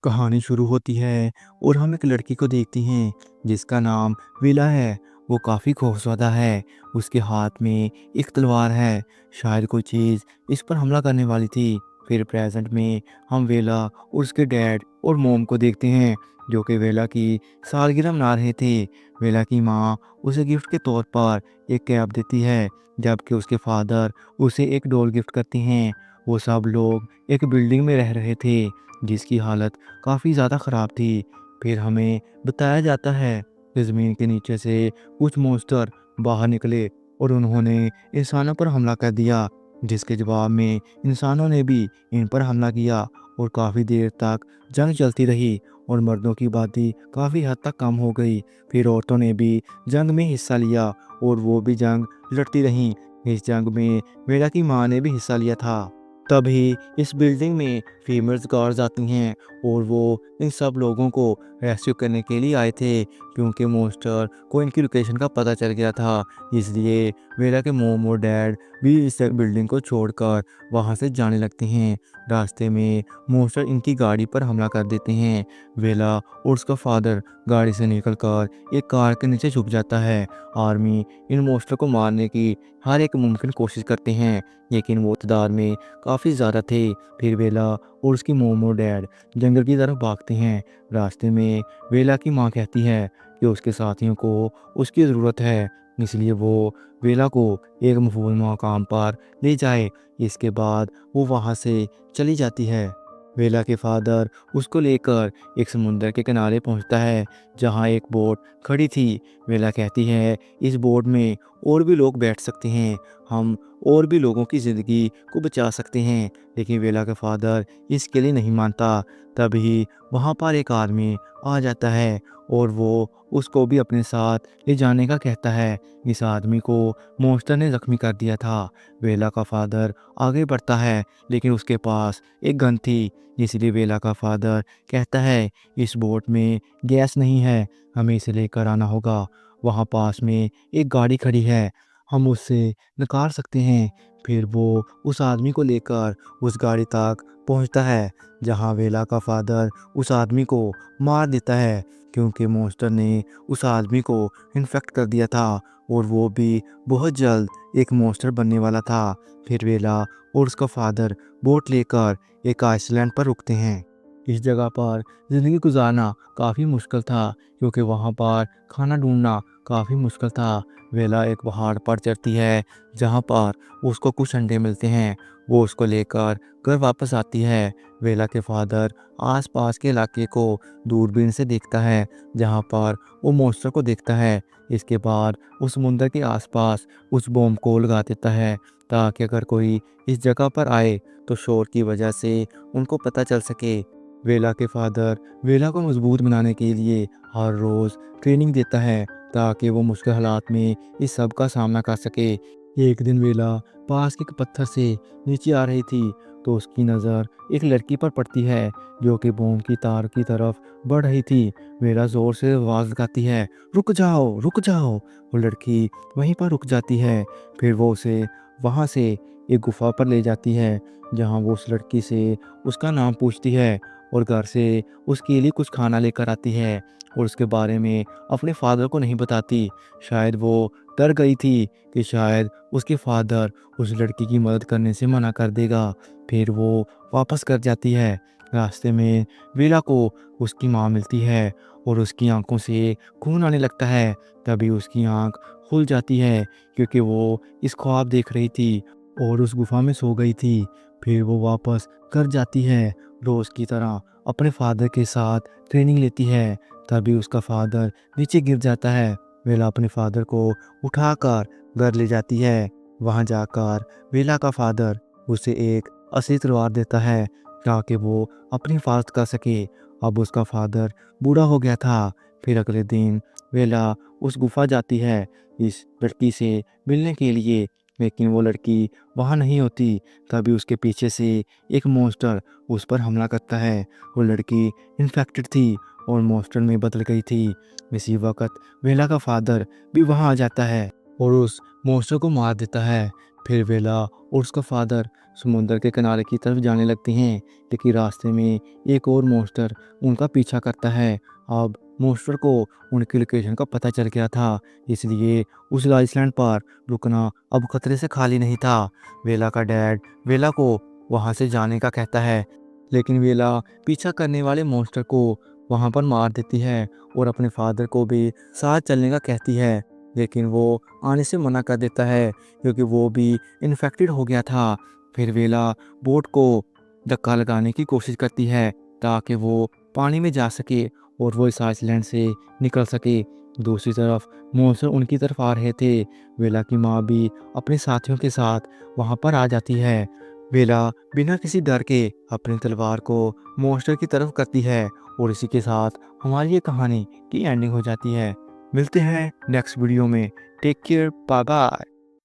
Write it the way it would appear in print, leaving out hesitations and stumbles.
कहानी शुरू होती है और हम एक लड़की को देखते हैं जिसका नाम विला है। वो काफ़ी खौफजदा है। उसके हाथ में एक तलवार है। शायद कोई चीज़ इस पर हमला करने वाली थी। फिर प्रेजेंट में हम वेला और उसके डैड और मोम को देखते हैं जो कि वेला की सालगिरह मना रहे थे। वेला की माँ उसे गिफ्ट के तौर पर एक कैप देती है जबकि उसके फादर उसे एक डॉल गिफ्ट करते हैं। वो सब लोग एक बिल्डिंग में रह रहे थे जिसकी हालत काफ़ी ज़्यादा ख़राब थी। फिर हमें बताया जाता है कि ज़मीन के नीचे से कुछ मॉन्स्टर बाहर निकले और उन्होंने इंसानों पर हमला कर दिया, जिसके जवाब में इंसानों ने भी इन पर हमला किया और काफ़ी देर तक जंग चलती रही और मर्दों की आबादी काफ़ी हद तक कम हो गई। फिर औरतों ने भी जंग में हिस्सा लिया और वो भी जंग लड़ती रहीं। इस जंग में मेरा की माँ ने भी हिस्सा लिया था। तभी इस बिल्डिंग में फीमेल्स गार्ड्स आती हैं और वो इन सब लोगों को रेस्क्यू करने के लिए आए थे क्योंकि मॉन्स्टर को इनकी लोकेशन का पता चल गया था। इसलिए वेला के मोम और डैड भी इस बिल्डिंग को छोड़कर वहां से जाने लगते हैं। रास्ते में मॉन्स्टर इनकी गाड़ी पर हमला कर देते हैं। वेला और उसका फादर गाड़ी से निकलकर एक कार के नीचे छुप जाता है। आर्मी इन मॉन्स्टर को मारने की हर एक मुमकिन कोशिश करते हैं लेकिन वो तादाद में काफ़ी ज़्यादा थे। फिर वेला और उसकी मोम और डैड जंगल की तरफ भागते हैं। रास्ते में वेला की माँ कहती है कि उसके साथियों को उसकी ज़रूरत है, इसलिए वो वेला को एक महफूज मकाम पर ले जाए। इसके बाद वो वहाँ से चली जाती है। वेला के फादर उसको लेकर एक समुंदर के किनारे पहुंचता है जहां एक बोट खड़ी थी। वेला कहती है इस बोट में और भी लोग बैठ सकते हैं, हम और भी लोगों की ज़िंदगी को बचा सकते हैं। लेकिन वेला का फादर इसके लिए नहीं मानता। तभी वहाँ पर एक आदमी आ जाता है और वो उसको भी अपने साथ ले जाने का कहता है। इस आदमी को मॉन्स्टर ने ज़ख्मी कर दिया था। वेला का फादर आगे बढ़ता है लेकिन उसके पास एक गन थी, इसलिए वेला का फादर कहता है इस बोट में गैस नहीं है, हमें इसे लेकर आना होगा। वहाँ पास में एक गाड़ी खड़ी है, हम उससे निकाल सकते हैं। फिर वो उस आदमी को लेकर उस गाड़ी तक पहुंचता है जहां वेला का फादर उस आदमी को मार देता है क्योंकि मॉन्स्टर ने उस आदमी को इन्फेक्ट कर दिया था और वो भी बहुत जल्द एक मॉन्स्टर बनने वाला था। फिर वेला और उसका फादर बोट लेकर एक आइसलैंड पर रुकते हैं। इस जगह पर ज़िंदगी गुजारना काफ़ी मुश्किल था क्योंकि वहाँ पर खाना ढूंढना काफ़ी मुश्किल था। वेला एक पहाड़ पर चढ़ती है जहाँ पर उसको कुछ अंडे मिलते हैं। वो उसको लेकर घर वापस आती है। वेला के फादर आसपास के इलाके को दूरबीन से देखता है जहाँ पर वो मॉन्स्टर को देखता है। इसके बाद उस समुंदर के आसपास उस बॉम्ब को लगा देता है ताकि अगर कोई इस जगह पर आए तो शोर की वजह से उनको पता चल सके। वेला के फादर वेला को मजबूत बनाने के लिए हर रोज़ ट्रेनिंग देता है ताकि वो मुश्किल हालात में इस सब का सामना कर सके। एक दिन वेला पास के एक पत्थर से नीचे आ रही थी तो उसकी नज़र एक लड़की पर पड़ती है जो कि बॉम्ब की तार की तरफ बढ़ रही थी। वेला ज़ोर से आवाज़ लगाती है, रुक जाओ रुक जाओ। वो लड़की वहीं पर रुक जाती है। फिर वो उसे वहाँ से एक गुफा पर ले जाती है जहाँ वो उस लड़की से उसका नाम पूछती है और घर से उसके लिए कुछ खाना लेकर आती है और उसके बारे में अपने फादर को नहीं बताती। शायद वो डर गई थी कि शायद उसके फादर उस लड़की की मदद करने से मना कर देगा। फिर वो वापस कर जाती है। रास्ते में वीरा को उसकी माँ मिलती है और उसकी आंखों से खून आने लगता है। तभी उसकी आंख खुल जाती है क्योंकि वो इस ख्वाब देख रही थी और उस गुफा में सो गई थी। फिर वो वापस घर जाती है रोज़ की तरह अपने फादर के साथ ट्रेनिंग लेती है। तभी उसका फादर नीचे गिर जाता है। वेला अपने फादर को उठाकर घर ले जाती है। वहाँ जाकर वेला का फादर उसे एक असली तलवार देता है ताकि वो अपनी हिफाजत कर सके। अब उसका फादर बूढ़ा हो गया था। फिर अगले दिन वेला उस गुफा जाती है इस लड़की से मिलने के लिए, लेकिन वो लड़की वहाँ नहीं होती। तभी उसके पीछे से एक मॉन्स्टर उस पर हमला करता है। वो लड़की इन्फेक्टेड थी और मॉन्स्टर में बदल गई थी। इसी वक्त वेला का फादर भी वहाँ आ जाता है और उस मॉन्स्टर को मार देता है। फिर वेला और उसका फादर समुंदर के किनारे की तरफ जाने लगते हैं, लेकिन रास्ते में एक और मॉन्स्टर उनका पीछा करता है। अब मॉन्स्टर को उनकी लोकेशन का पता चल गया था, इसलिए उस आइसलैंड पर रुकना अब खतरे से खाली नहीं था। वेला का डैड वेला को वहां से जाने का कहता है, लेकिन वेला पीछा करने वाले मॉन्स्टर को वहां पर मार देती है और अपने फादर को भी साथ चलने का कहती है, लेकिन वो आने से मना कर देता है क्योंकि वो भी इन्फेक्टेड हो गया था। फिर वेला बोट को धक्का लगाने की कोशिश करती है ताकि वो पानी में जा सके और वो इस आइसलैंड से निकल सके। दूसरी तरफ मॉन्स्टर उनकी तरफ आ रहे थे। वेला की माँ भी अपने साथियों के साथ वहां पर आ जाती है। वेला बिना किसी डर के अपनी तलवार को मॉन्स्टर की तरफ करती है और इसी के साथ हमारी ये कहानी की एंडिंग हो जाती है। मिलते हैं नेक्स्ट वीडियो में। Take care, bye bye.